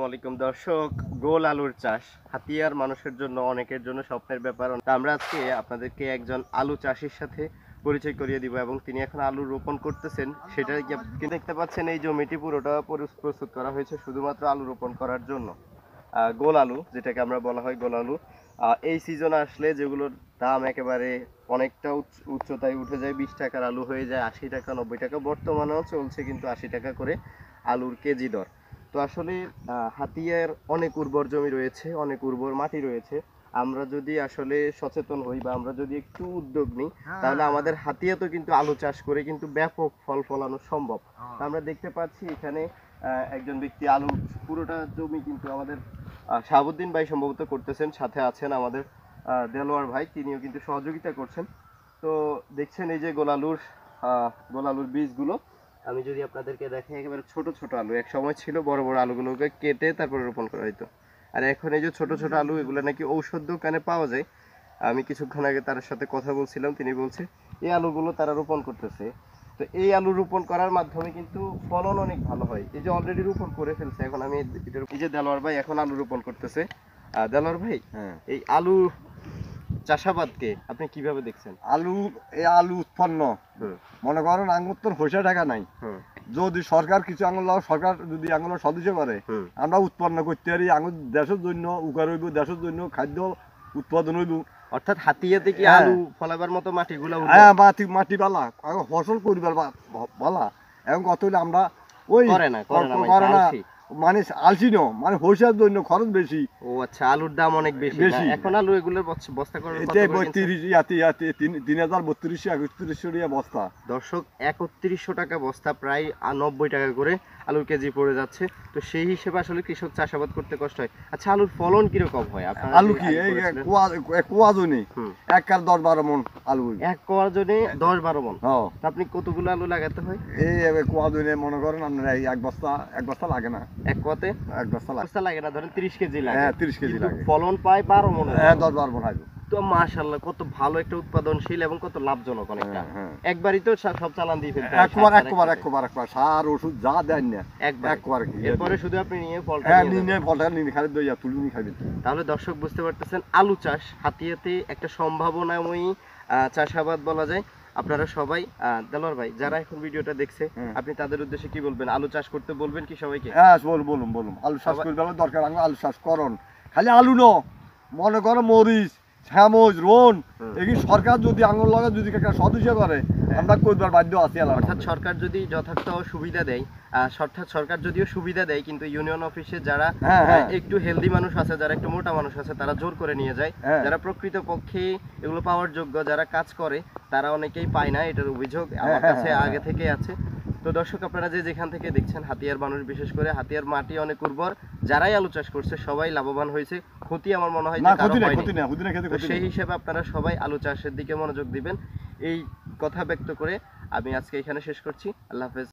আলাইকুম দর্শক, গোল আলুর চাষ হাতিয়ার মানুষের জন্য অনেকের জন্য স্বপ্নের ব্যাপার। আমরা আজকে আপনাদেরকে একজন আলু চাষির সাথে পরিচয় করিয়ে দিব এবং তিনি এখন আলু রোপণ করতেছেন। সেটা কি দেখতে পাচ্ছেন, এই জমিটি পুরোটা প্রস্তুত করা হয়েছে শুধুমাত্র আলু রোপণ করার জন্য। গোল আলু, যেটাকে আমরা বলা হয় গোল আলু, এই সিজন আসলে যেগুলোর দাম একেবারে অনেকটা উচ্চতায় উঠে যায়। 20 টাকার আলু হয়ে যায় 80 টাকা 90 টাকা, বর্তমানেও চলছে কিন্তু 80 টাকা করে আলুর কেজি দর। তো আসলে হাতিয়ার অনেক উর্বর জমি রয়েছে, অনেক উর্বর মাটি রয়েছে। আমরা যদি আসলে সচেতন হই বা আমরা যদি একটু উদ্যোগ নিই, তাহলে আমাদের হাতিয়াতে কিন্তু আলু চাষ করে কিন্তু ব্যাপক ফল ফলানো সম্ভব। আমরা দেখতে পাচ্ছি এখানে একজন ব্যক্তি আলু পুরোটা জমি কিন্তু আমাদের শাহাবুদ্দিন ভাই সম্ভবত করতেছেন, সাথে আছেন আমাদের দেলোয়ার ভাই, তিনিও কিন্তু সহযোগিতা করছেন। তো দেখছেন এই যে গোলালুর বীজগুলো, আমি যদি আপনাদেরকে দেখাই, একেবারে ছোট ছোট আলু। এক সময় ছিল বড় বড় আলুগুলোকে কেটে তারপরে রোপণ করা হতো, আর এখন এই যে ছোট ছোট আলু, এগুলো নাকি ঔষধ দোকানে পাওয়া যায়। আমি কিছুক্ষণ আগে তার সাথে কথা বলছিলাম, তিনি বলছে এই আলুগুলো তারা রোপণ করতেছে। তো এই আলু রোপণ করার মাধ্যমে কিন্তু ফলন অনেক ভালো হয়। এই যে অলরেডি রোপণ করে ফেলছে, এখন আমি এই যে দেলোয়ার ভাই এখন আলু রোপণ করতেছে। দেলোয়ার ভাই, এই আলু চাষাবাদকে আপনি কিভাবে দেখছেন? আলু উৎপন্ন মনে করেন আঙুর তোর পয়সা টাকা নাই, যদি সরকার কিছু সরকার যদি আঙুর সদস্য করে, আমরা উৎপন্ন করতে পারি। আঙুর দেশের জন্য উগার হইব, দেশের জন্য খাদ্য উৎপাদন হইব। অর্থাৎ হাতিয়াতে কি আলু ফলাবার মতো মাটিগুলো মাটি বালা ফসল পরিবার বালা, এবং কত হইলে আমরা ওই করে না মানে আলসি নো, মানে পয়সার জন্য খরচ বেশি। ও আচ্ছা, আলুর দাম অনেক বেশি। এখন আলু এগুলোর বস্তা করে 3032 বস্তা। দর্শক, 3100 টাকা বস্তা, প্রায় 90 টাকা করে আলুর কেজি পড়ে যাচ্ছে। তো সেই হিসেবে আসলে কৃষক চাষাবাদ করতে কষ্ট হয়। আচ্ছা, আলুর ফলন কিরকম হয়? আলু কি কোয়া জনে 1 কার 10-12 মন আলু, 1 কোয়া জনে 10-12 মন। আপনি কতগুলো আলু লাগাতে হয়? এই কোয়া জনে মনে করেন আপনার এক বস্তা লাগে না। 1 কোয়াতে 1 বস্তা লাগে না, ধরেন 30 কেজি লাগে। 30 কেজি লাগে, ফলন পায় 12 মন। 10-12 মন হয়। তো মাশাআল্লাহ, কত ভালো একটা উৎপাদনশীল এবং কত লাভজনক অনেকটা। একবারই তো সব চালান দিয়ে ফেলতে হয়। একবার সার ওষুধ যা দেন না একবার, এরপরে শুধু আপনি নিয়ে ফলটা নিয়ে খালি দইয়া তুলে নিয়ে খাবেন। তাহলে দর্শক বুঝতে পারতেছেন, আলু চাষ হাতিয়াতে একটা সম্ভাবনাময়ী চাষাবাদ বলা যায়। আপনারা সবাই, দেলোয়ার ভাই, যারা এখন ভিডিওটা দেখছে, আপনি তাদের উদ্দেশ্যে কি বলবেন? আলু চাষ করতে বলবেন কি সবাইকে? হ্যাঁ বলুন আলু চাষ করতে দরকার। আলু চাষ করুন, খালি আলু ন, মনে করো মরিচ, শ্যামজ, রোন, এই সরকার যদি আঙুর লাগা যদি সদস্য করে, আমরা করবার বাধ্য আছি। অর্থাৎ সরকার যদি যথার্থ সুবিধা দেয়, সরকার যদিও সুবিধা দেয়, কিন্তু ইউনিয়ন অফিসে যারা একটু হেলদি মানুষ আছে, যারা একটু মোটা মানুষ আছে, তারা জোর করে নিয়ে যায়। যারা প্রকৃত পক্ষে এগুলো পাওয়ার যোগ্য, যারা কাজ করে, তারা অনেকেই পায় না। এটার অভিযোগ আমার কাছে আগে থেকে আছে। তো দর্শক, আপনারা যে যেখান থেকে দেখছেন, হাতিয়ার মানুষ, বিশেষ করে হাতিয়ার মাটি অনেক উর্বর, যারাই আলু চাষ করছে সবাই লাভবান হয়েছে। ক্ষতি আমার মনে হয় সেই হিসেবে আপনারা সবাই আলু চাষের দিকে মনোযোগ দিবেন। এই কথা ব্যক্ত করে আমি আজকে এখানে শেষ করছি। আল্লাহ হাফেজ।